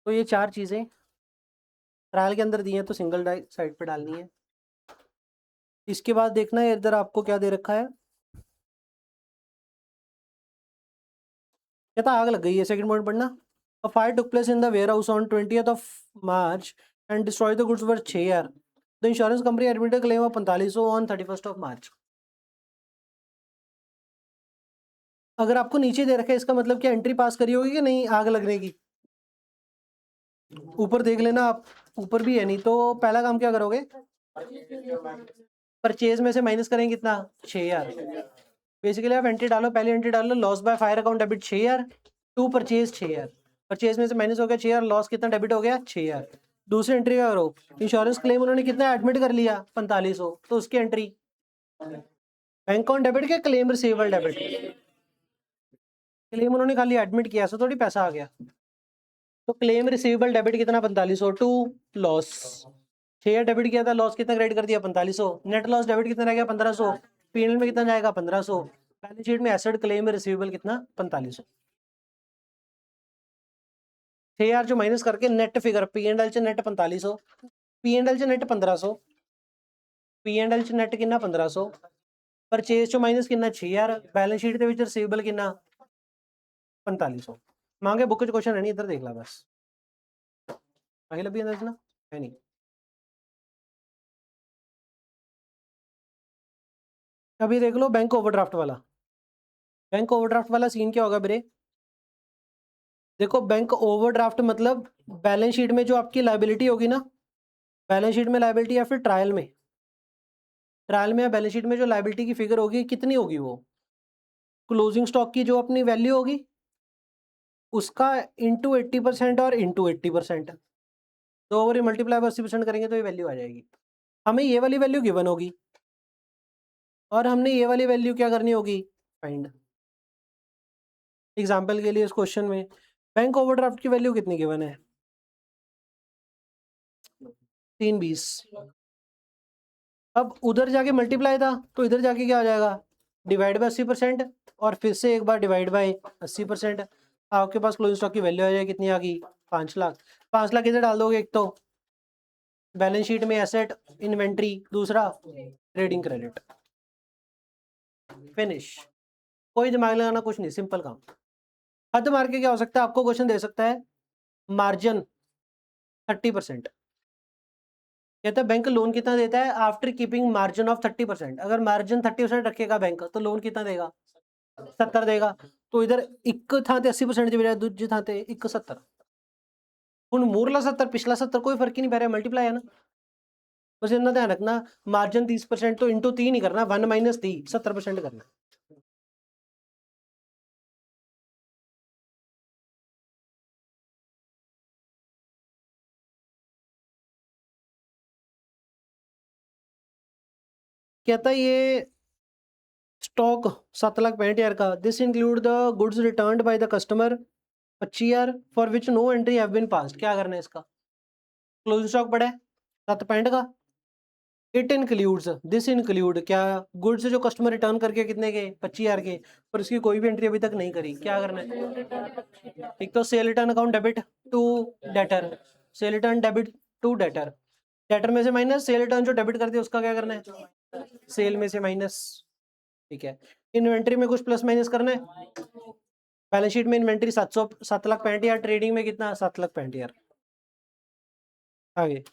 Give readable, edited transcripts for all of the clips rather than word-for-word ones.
तो ये 4 चीज़ें ट्रायल के अंदर दी हैं, तो सिंगल साइड पे डालनी है। इसके बाद देखना है इधर आपको क्या दे रखा है, कहता आग लग गई है। सेकंड पॉइंट पढ़ना, a fire took place in the warehouse on 20th of March and destroy the goods worth 6,000। The insurance company admitted claim of 4500 on 31st of March। अगर आपको नीचे दे रखा है, इसका मतलब क्या एंट्री पास करी होगी कि नहीं आग लगने की? ऊपर देख लेना आप, ऊपर भी है नहीं, तो पहला काम क्या करोगे, परचेज में से माइनस करेंगे कितना, 6,000। बेसिकली आप एंट्री डालो, पहली एंट्री डालो, loss by fire account debit 6,000 to purchase 6,000। Purchase में से माइनस हो गया 6,000, लॉस कितना डेबिट हो गया 6,000। दूसरी एंट्री क्या करो, इंश्योरेंस क्लेम उन्होंने कितना एडमिट कर लिया 4500, तो उसकी एंट्री बैंक ऑन डेबिट के क्लेम रिसीवेबल डेबिट, क्लेम उन्होंने खाली एडमिट किया, सो थोड़ी पैसा आ गया। तो क्लेम रिसीवेबल डेबिट कितना 4500 टू लॉस 6,000 डेबिट किया था, लॉस कितना क्रेडिट कर दिया 4500, नेट लॉस डेबिट कितना रह गया 1500, पीएनएल में कितना जाएगा 1500, बैलेंस शीट में एसेट क्लेम रिसीवेबल कितना 4500। 6,000 जो माइनस करके नेट फिगर पीएनएल च नेट 4500, पीएनएल च नेट 1500, पीएनएल च नेट कितना 1500, परचेज चो माइनस कितना 6,000, बैलेंस शीट ਦੇ ਵਿੱਚ रिसीवेबल कितना 4500। मांगे बुक च क्वेश्चन है नहीं, इधर देख ला बस, आगे लभी अंदर ना है नहीं। अभी देख लो बैंक ओवरड्राफ्ट वाला, बैंक ओवरड्राफ्ट वाला सीन क्या होगा मेरे, देखो बैंक ओवरड्राफ्ट मतलब बैलेंस शीट में जो आपकी लायबिलिटी होगी ना, बैलेंस शीट में लायबिलिटी या फिर ट्रायल में, ट्रायल में या बैलेंस शीट में जो लायबिलिटी की फिगर होगी कितनी होगी, वो क्लोजिंग स्टॉक की जो अपनी वैल्यू होगी उसका इंटू 80% और इंटू 80%, तो ओवर मल्टीप्लाई 80% करेंगे तो ये वैल्यू आ जाएगी। हमें ये वाली वैल्यू गिवन होगी और हमने ये वाली वैल्यू क्या करनी होगी, फाइंड। एग्जाम्पल के लिए इस क्वेश्चन में बैंक ओवरड्राफ्ट की वैल्यू कितनी गिवन है, 320। अब उधर जाके मल्टीप्लाई था, तो इधर जाके क्या आ जाएगा, डिवाइड बाय 80% और फिर से एक बार डिवाइड बाय 80%। आपके पास क्लोजिंग स्टॉक की वैल्यू आ जाएगी कितनी आ गई, 5 लाख। 5 लाख इधर डाल दोगे, एक तो बैलेंस शीट में एसेट इन्वेंट्री, दूसरा ट्रेडिंग क्रेडिट, फिनिश। कोई दिमाग लगाना कुछ नहीं, सिंपल काम। हद मार के क्या हो सकता है, आपको क्वेश्चन दे सकता है मार्जिन 30%, कहता है बैंक लोन कितना देता है आफ्टर कीपिंग मार्जिन ऑफ 30%। अगर मार्जिन 30% रखेगा बैंक तो लोन कितना देगा, 70 देगा। तो इधर एक था 80% ਦੀ ਬਜਾਏ ਦੂਜੀ ਥਾਂ ਤੇ 70। ਹੁਣ ਮੂਰਲਾ 70 ਪਿਛਲਾ 70 कोई फर्क ही नहीं पै रहा, मल्टीप्लाई है ना। बस इतना ध्यान रखना, मार्जिन 30% तो इंटू 3 ही करना, 1 माइनस 3 70% करना। कहता है ये स्टॉक 7,65,000 का, this include the goods returned by the customer 25,000 for which no entry have been passed. क्या करना है इसका, क्लोजिंग स्टॉक पड़ा है 7 का, इट इंक्लूड्स, दिस इंक्लूड क्या, गुड्स जो कस्टमर रिटर्न करके कितने के 25,000 के, पर इसकी कोई भी एंट्री अभी तक नहीं करी। क्या करना है, एक तो sale return account debit to debtor, sale return debit to debtor, debtor में से माइनस, सेल रिटर्न जो डेबिट कर दिया उसका क्या करना है, सेल में से माइनस। ठीक है, इन्वेंट्री में कुछ प्लस माइनस करना है, बैलेंस शीट में इन्वेंट्री 7,65,000, ट्रेडिंग में कितना 7,65,000। आगे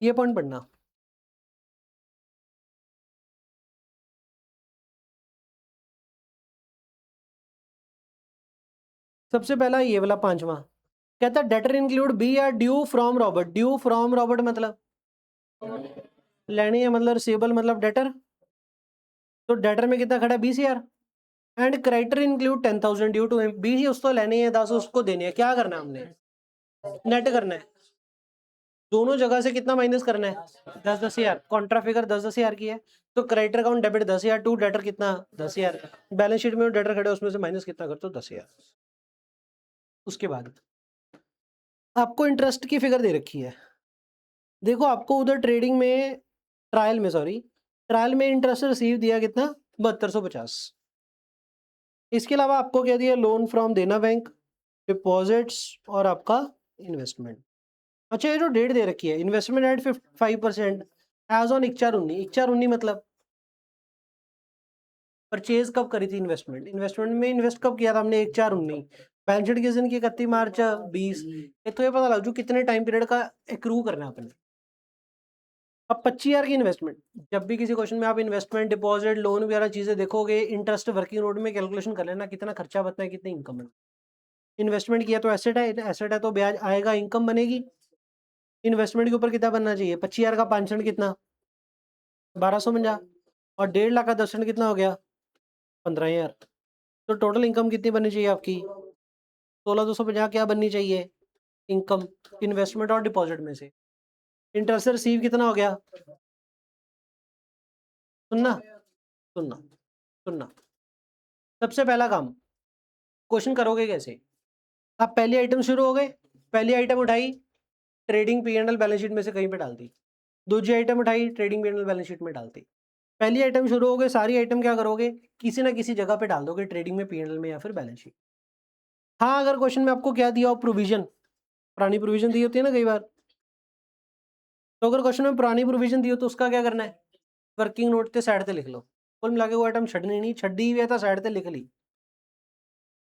ये पॉइंट पढ़ना, सबसे पहला ये वाला 5वां, कहता है डेटर इंक्लूड बी या due from Robert. Due from Robert मतलब लेनी है, मतलब रिसीवेबल मतलब डेटर, तो डेटर में कितना खड़ा है 20,000, and creditor include 10,000 due to him. 20 उसको लेनी है, 10 उसको देनी है। क्या करना है हमने, नेट करना है, दोनों जगह से कितना माइनस करना है 10,000। कॉन्ट्रा फिगर 10,000 की है, तो creditor account debit 10,000 to debtor कितना 10,000, बैलेंस शीट में डेटर खड़े उसमें से माइनस कितना कर, तो 10,000। उसके बाद आपको इंटरेस्ट की फिगर दे रखी है, देखो आपको उधर ट्रेडिंग में ट्रायल में इंटरेस्ट रिसीव दिया कितना 7250। इसके अलावा आपको क्या दिया लोन फ्रॉम देना बैंक, डिपॉजिट्स और आपका इन्वेस्टमेंट। अच्छा ये जो डेट दे रखी है इन्वेस्टमेंट एट 5% एज ऑन 1/19 मतलब परचेज कब करी थी इन्वेस्टमेंट में इन्वेस्ट कब किया था हमने 1/4/19। बैलेंस शीट किस दिन की 31 मार्च 20। तो ये पता लग जू कितने टाइम पीरियड का एक्रू करना है अपने। अब 25,000 की इन्वेस्टमेंट, जब भी किसी क्वेश्चन में आप इन्वेस्टमेंट डिपॉजिट लोन वगैरह चीजें देखोगे इंटरेस्ट वर्किंग नोट में कैलकुलेशन कर लेना कितना खर्चा बचना है कितनी इनकम है। इन्वेस्टमेंट किया तो एसेट है तो ब्याज आएगा इनकम बनेगी। इन्वेस्टमेंट के ऊपर कितना बनना चाहिए 25,000 का 5% कितना 1250 और 1.5 लाख का 10% कितना हो गया 15,000। तो टोटल इनकम कितनी बननी चाहिए आपकी 16,250 क्या बननी चाहिए इनकम इन्वेस्टमेंट और डिपॉजिट में से। इंटरेस्ट रिसीव कितना हो गया सुनना सुनना सुनना। सबसे पहला काम क्वेश्चन करोगे कैसे। आप पहली आइटम शुरू हो गए, पहली आइटम उठाई ट्रेडिंग P&L बैलेंस शीट में से कहीं पे डाल दी, दूसरी आइटम उठाई ट्रेडिंग P&L बैलेंस शीट में डालती। पहली आइटम शुरू हो गए सारी आइटम क्या करोगे किसी ना किसी जगह पे डाल दोगे ट्रेडिंग में P&L में या फिर बैलेंस शीट। हाँ अगर क्वेश्चन में आपको क्या दिया हो प्रोविजन, पुरानी प्रोविजन दी होती है ना कई बार, तो अगर क्वेश्चन में पुरानी प्रोविजन दी हो तो उसका क्या करना है वर्किंग नोट के साइड पे लिख लो। कुल मिला के वो आइटम छड़नी नहीं, छड़ी हुई है तो साइड पे लिख ली।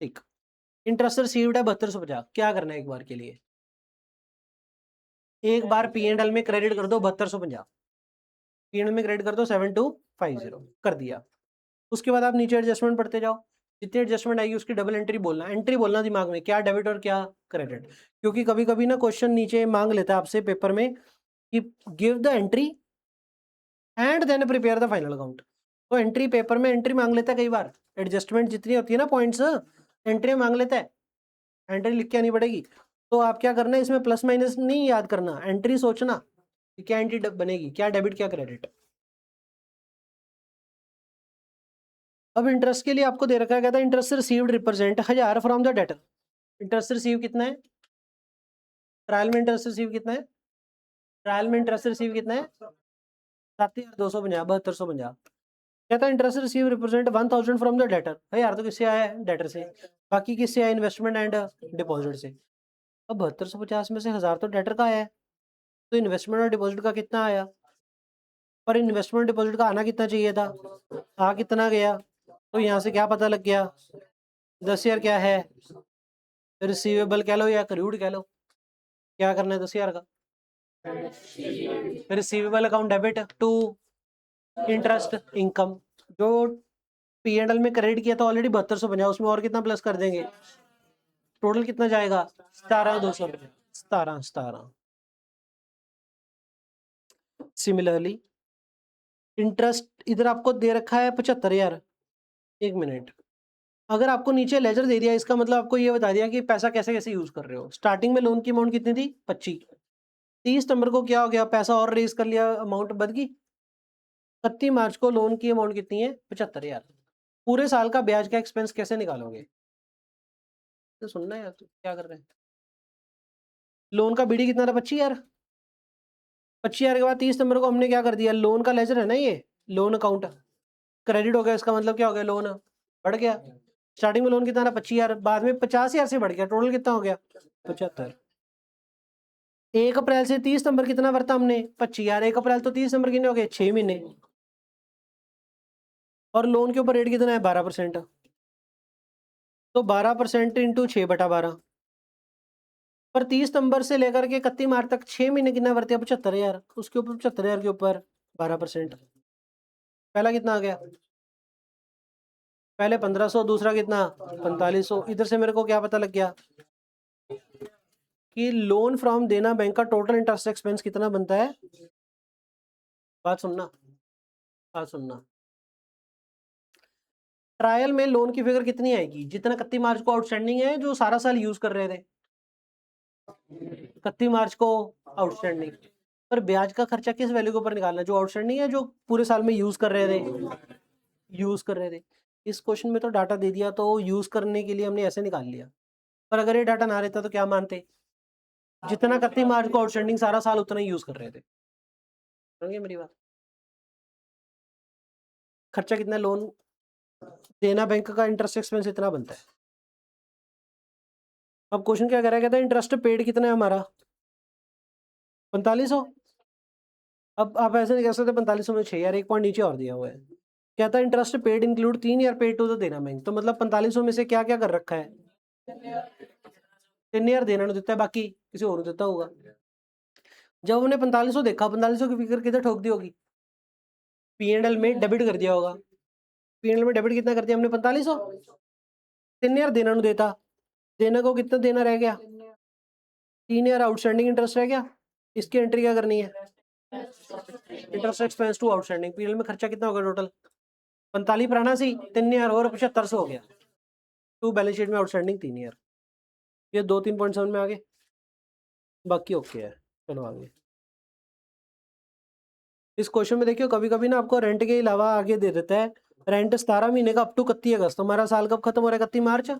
ठीक। इंटरेस्ट रिसीव्ड है 7250, क्या करना है एक बार के लिए एक बार P&L में क्रेडिट कर दो 7250, P&L में क्रेडिट कर दो 7250 कर दिया। उसके बाद आप नीचे एडजस्टमेंट पढ़ते जाओ, जितनी एडजस्टमेंट आएगी उसकी डबल एंट्री बोलना दिमाग में क्या डेबिट और क्या क्रेडिट। क्योंकि कभी कभी ना क्वेश्चन नीचे मांग लेता है आपसे पेपर में कि give the entry and then prepare the final account. तो एंट्री पेपर में एंट्री मांग लेता है कई बार, एडजस्टमेंट जितनी होती है ना पॉइंट्स एंट्री मांग लेता है, एंट्री लिख के आनी पड़ेगी। तो आप क्या करना है इसमें प्लस माइनस नहीं याद करना, एंट्री सोचना कि क्या एंट्री बनेगी क्या डेबिट क्या क्रेडिट। अब इंटरेस्ट के लिए आपको दे रखा है कहता है interest received represent 1000 from the debtor. Interest receive कितना है ट्रायल में इंटरेस्ट रिसीव कितना है ट्रायल में इंटरेस्ट रिसीव कितना है 7,250 7250। कहता है interest receive represent 1000 from the debtor. है यार तो किससे आया है डेटर से, बाकी किससे आया इन्वेस्टमेंट एंड डिपॉजिट से। अब 7250 में से 1000 तो डेटर का आया है, तो इन्वेस्टमेंट और डिपॉजिट का कितना आया, पर इन्वेस्टमेंट डिपॉजिट का आना कितना चाहिए था आ कितना गया। तो यहाँ से क्या पता लग गया 10,000 क्या है रिसीवेबल कह लो या क्रूड कह लो, क्या करना है 10,000 का receivable account debit to interest income. जो P&L में क्रेडिट किया था ऑलरेडी 7250 उसमें और कितना प्लस कर देंगे टोटल कितना जाएगा 17,250 17। सिमिलरली इंटरेस्ट इधर आपको दे रखा है 75,000। एक मिनट, अगर आपको नीचे लेजर दे दिया इसका मतलब आपको ये बता दिया कि पैसा कैसे कैसे यूज कर रहे हो। स्टार्टिंग में लोन की अमाउंट कितनी थी 25, 30 नंबर को क्या हो गया पैसा और रेज कर लिया अमाउंट बढ़ गई। 31 मार्च को लोन की अमाउंट कितनी है 75,000। पूरे साल का ब्याज का एक्सपेंस कैसे निकालोगे तो सुनना है तो क्या कर रहे हैं। लोन का बीडी कितना था 25,000, 25,000 के बाद 30 नंबर को हमने क्या कर दिया लोन का लेजर है ना ये लोन अकाउंट क्रेडिट हो गया, इसका मतलब क्या हो गया लोन बढ़ गया। स्टार्टिंग में लोन कितना था 25,000 बाद में 50,000 से बढ़ गया टोटल कितना हो गया 75। 1 अप्रैल से 30 नंबर कितना भरता हमने 25,000, 1 अप्रैल तो 30 नंबर कितने हो गए 6 महीने और लोन के ऊपर रेट कितना है 12%। तो 12% इंटू 6/12 पर 30 नंबर से लेकर के 31 मार्च तक 6 महीने कितना भरते हैं 75,000, उसके ऊपर 75,000 के ऊपर 12%। पहला कितना आ गया पहले 1500 दूसरा कितना 4500। इधर से मेरे को क्या पता लग गया कि लोन फ्रॉम देना बैंक का टोटल इंटरेस्ट एक्सपेंस कितना बनता है। बात सुनना बात सुनना, ट्रायल में लोन की फिगर कितनी आएगी जितना 31 मार्च को आउटस्टैंडिंग है जो सारा साल यूज कर रहे थे 31 मार्च को आउटस्टैंडिंग। पर ब्याज का खर्चा किस वैल्यू के ऊपर निकालना है जो आउटस्टैंडिंग है जो पूरे साल में यूज कर रहे थे। इस क्वेश्चन में तो डाटा दे दिया तो यूज करने के लिए हमने ऐसे निकाल लिया, पर अगर ये डाटा ना रहता तो क्या मानते जितना 31 मार्च को आउटस्टैंडिंग सारा साल उतना ही यूज कर रहे थे। समझिए मेरी बात। खर्चा कितना लोन देना, बैंक का इंटरेस्ट एक्सपेंस इतना बनता है। अब क्वेश्चन क्या करेगा, कहता है इंटरेस्ट पेड कितना है हमारा 4500। अब आप ऐसे नहीं कह सकते 4500 में 6 यार, एक पॉइंट नीचे और दिया हुआ है। कहता है interest paid include 3 year paid to the Dena bank. तो मतलब 4500 में से क्या क्या कर रखा है, 3 ईयर देना देता है, बाकी किसी और देता होगा। जब हमने 4500 देखा, 4500 की फिगर किधर ठोक दी होगी, P&L में डेबिट कर दिया होगा। P&L में डेबिट कितना कर दिया हमने 4500, 3 ईयर देना देता, देना को कितना देना रह गया 3 ईयर आउटस्टैंडिंग इंटरेस्ट रह गया। इसकी एंट्री क्या करनी है, interest expense to outstanding. P&L में खर्चा कितना होगा टोटल 45 पुराना सी, 3 ईयर और 7500 हो गया, टू बैलेंस शीट में आउटस्टैंडिंग 3 ईयर। ये 2-3 पॉइंट समझ में आगे, बाकी ओके है। चलो आगे। इस क्वेश्चन में देखियो कभी कभी ना आपको रेंट के अलावा आगे दे देता है रेंट 17 महीने का अप टू 31 अगस्त। हमारा साल कब खत्म हो रहा है 31 मार्च।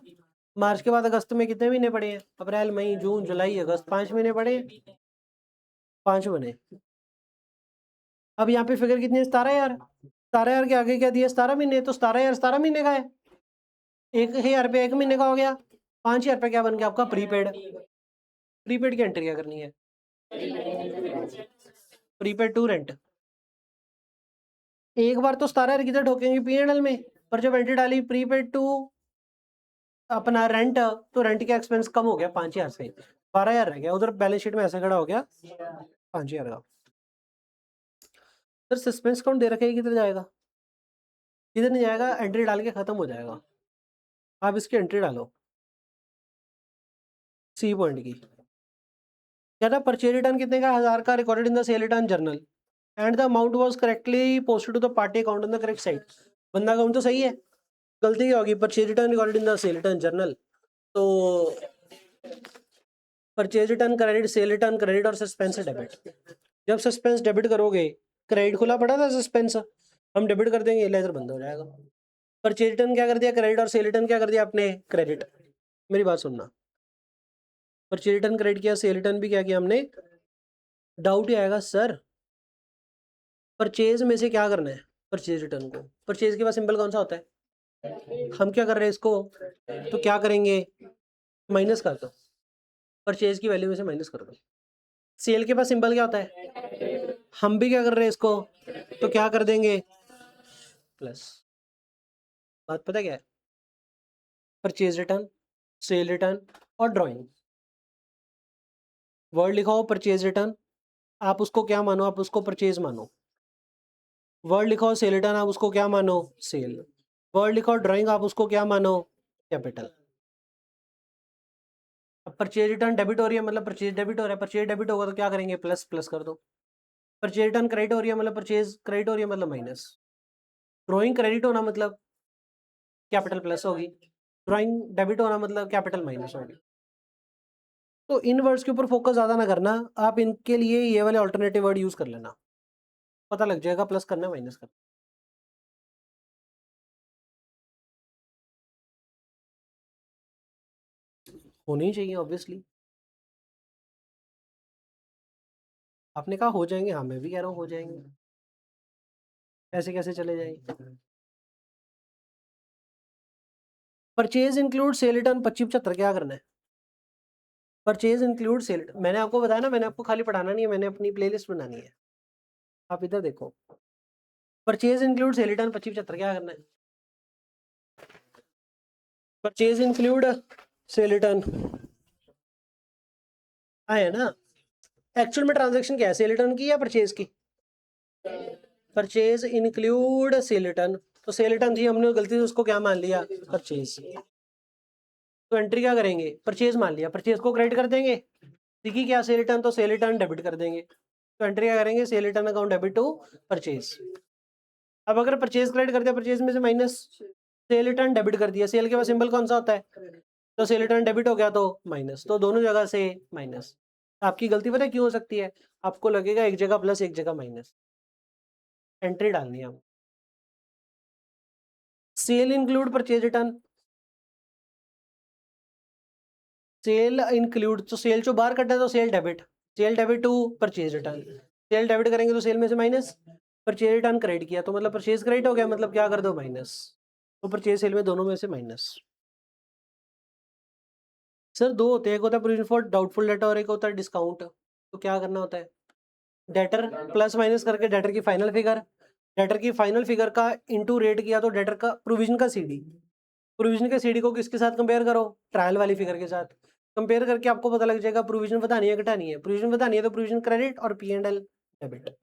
मार्च के बाद अगस्त में कितने महीने पड़े हैं, अप्रैल मई जून जुलाई अगस्त, 5 महीने पड़े, 5 बने। अब यहाँ पे फिगर कितनी है 17,000। 17,000 के आगे क्या दिया 17 महीने, तो 17,000 17 महीने का है, 1,000 रुपया 1 महीने का हो गया, 5,000 रुपया क्या बन गया आपका प्रीपेड। प्रीपेड की एंट्री क्या करनी है, प्रीपेड टू रेंट। एक बार तो 17,000 किधर ठोकेंगे P&L में, पर जब एंट्री डाली प्रीपेड टू अपना रेंट, तो रेंट का एक्सपेंस कम हो गया 5,000 से, 12,000 रह गया। उधर बैलेंस शीट में ऐसा खड़ा हो गया 5,000 का। सर सस्पेंस काउंट दे रखे किधर जाएगा, किधर नहीं जाएगा, एंट्री डाल के खत्म हो जाएगा। आप इसकी एंट्री डालो सी पॉइंट की, क्या था परचेज रिटर्न कितने का 1000 का recorded in the sale return journal and the amount was correctly posted to the party account on the correct side. बंदा अकाउंट तो सही है, गलती क्या होगी, purchase return recorded in the sale return journal, तो purchase return credit, sale return credit और suspense debit. जब सस्पेंस डेबिट करोगे, क्रेडिट खुला पड़ा था सस्पेंस, हम डेबिट कर देंगे, लेजर बंद हो जाएगा। परचेज रिटर्न क्या कर दिया क्रेडिट, और सेल रिटर्न क्या कर दिया आपने क्रेडिट। मेरी बात सुनना, परचेज रिटर्न क्रेडिट किया, सेल रिटर्न भी क्या किया हमने। डाउट ही आएगा सर परचेज में से क्या करना है, परचेज रिटर्न को, परचेज के बाद सिंबल कौन सा होता है, हम क्या कर रहे हैं इसको, तो क्या करेंगे माइनस कर दो, परचेज की वैल्यू में से माइनस कर दो। सेल के पास सिंबल क्या होता है, हम भी क्या कर रहे हैं इसको, तो क्या कर देंगे प्लस। बात पता क्या है, परचेज रिटर्न, सेल रिटर्न और ड्राइंग, वर्ड लिखा हो परचेज रिटर्न, आप उसको क्या मानो, आप उसको परचेज मानो। वर्ड लिखा हो सेल रिटर्न, आप उसको क्या मानो सेल। वर्ड लिखा हो ड्राइंग, आप उसको क्या मानो कैपिटल। अब परचेज रिटर्न डेबिट हो रही है मतलब परचेज डेबिट हो रहा है, परचेज डेबिट होगा तो क्या करेंगे प्लस प्लस कर दो। परचेज रिटर्न क्रेडिट हो रही है मतलब परचेज क्रेडिट हो रही है मतलब माइनस। ड्राइंग क्रेडिट होना मतलब कैपिटल प्लस होगी, ड्राइंग डेबिट होना मतलब कैपिटल माइनस होगी। तो इन वर्ड्स के ऊपर फोकस ज्यादा ना करना, आप इनके लिए ये वाले ऑल्टरनेटिव वर्ड यूज कर लेना, पता लग जाएगा प्लस करना माइनस करना। होनी चाहिए ऑब्वियसली, आपने कहा हो जाएंगे, हाँ मैं भी कह रहा हूँ हो जाएंगे, ऐसे कैसे चले जाएंगे। परचेज इंक्लूड सेल रिटर्न 25-75 क्या करना है, परचेज इंक्लूड सेल, मैंने आपको बताया ना, मैंने आपको खाली पढ़ाना नहीं है, मैंने अपनी प्लेलिस्ट बनानी है। आप इधर देखो, परचेज इंक्लूड सेल रिटर्न 25-75 क्या करना है, परचेज इंक्लूड सेल रिटर्न है ना। एक्चुअल में ट्रांजैक्शन क्या है, सेल रिटर्न की या परचेज की, परचेज इंक्लूड सेल रिटर्न, तो सेल रिटर्न थी हमने गलती से उसको क्या मान लिया परचेज, तो एंट्री क्या करेंगे परचेज मान लिया, परचेज को क्रेडिट कर देंगे, देखिए क्या सेल रिटर्न, तो सेल रिटर्न डेबिट कर देंगे, तो एंट्री क्या करेंगे sale return account debit to purchase. अब अगर परचेज क्रेडिट कर दिया, परचेज में से माइनस, सेल रिटर्न डेबिट कर दिया, सेल के बाद सिंबल कौन सा होता है, तो सेल रिटर्न डेबिट हो गया तो माइनस, तो दोनों जगह से माइनस। आपकी गलती पता है क्यों हो सकती है, आपको लगेगा एक जगह प्लस एक जगह माइनस, एंट्री डालनी है। Sale include purchase return, sale include, तो सेल जो बाहर कटा है तो sale debit to purchase return, sale debit करेंगे तो सेल में से माइनस, परचेज रिटर्न क्रेडिट किया तो मतलब परचेज क्रेडिट हो गया, मतलब क्या कर दो माइनस, तो परचेज सेल में दोनों में से माइनस। सर दो होते हैं, एक होता है प्रोविजन फॉर डाउटफुल डेटर और एक होता है डिस्काउंट, तो क्या करना होता है, डेटर प्लस माइनस करके डेटर की फाइनल फिगर का इनटू रेट किया तो डेटर का प्रोविजन का सीडी, प्रोविजन के सीडी को किसके साथ कंपेयर करो, ट्रायल वाली फिगर के साथ, कंपेयर करके आपको पता लग जाएगा प्रोविजन बतानी है घटानी है, प्रोविजन बतानी है तो प्रोविजन क्रेडिट और P&L डेबिट,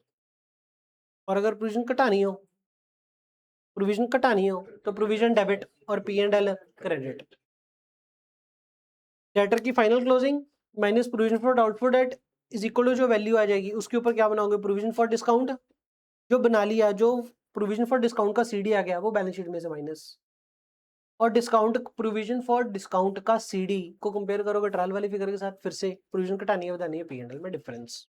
और अगर प्रोविजन घटानी हो तो प्रोविजन डेबिट और P&L क्रेडिट। डेटर की final closing minus provision for doubtful debt is equal to जो वैल्यू आ जाएगी उसके ऊपर क्या बनाओगे, प्रोविजन फॉर डिस्काउंट जो बना लिया, जो प्रोविजन फॉर डिस्काउंट का सीडी आ गया वो बैलेंस शीट में से माइनस, और डिस्काउंट प्रोविजन फॉर डिस्काउंट का सीडी को कंपेयर करोगे ट्रायल वाली फिगर के साथ, फिर से प्रोविजन घटानी है बतानी है P&L में डिफरेंस,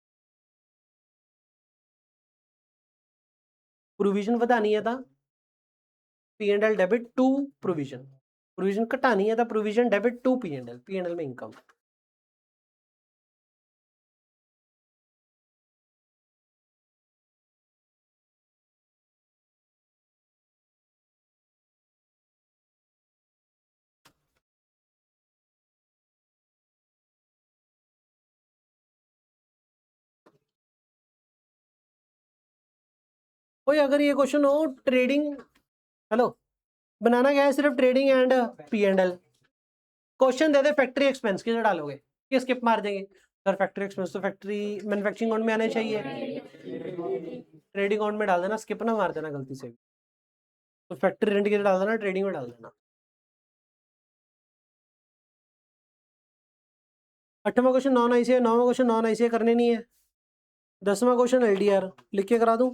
प्रोविजन बतानी है था P&L डेबिट टू प्रोविजन घटानी है था प्रोविजन डेबिट टू P&L में इनकम। कोई अगर ये क्वेश्चन हो ट्रेडिंग, हेलो, बनाना क्या है, सिर्फ trading and P&L, question they they factory expense किसे डालोगे, कि स्किप मार देंगे, सर फैक्ट्री एक्सपेंस तो फैक्ट्री मैन्युफैक्चरिंग अकाउंट में आने चाहिए, ट्रेडिंग अकाउंट में डाल देना, स्किप ना मार देना गलती से, तो फैक्ट्री रेंट के लिए डाल देना, ट्रेडिंग में डाल देना। 8वां क्वेश्चन नॉन आईसीआई, 9वां क्वेश्चन नॉन आईसीआई करने नहीं है, 10वां क्वेश्चन LDR लिख के करा दूं,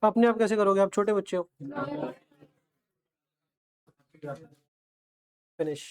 अपने आप कैसे करोगे, आप छोटे बच्चे हो। फिनिश।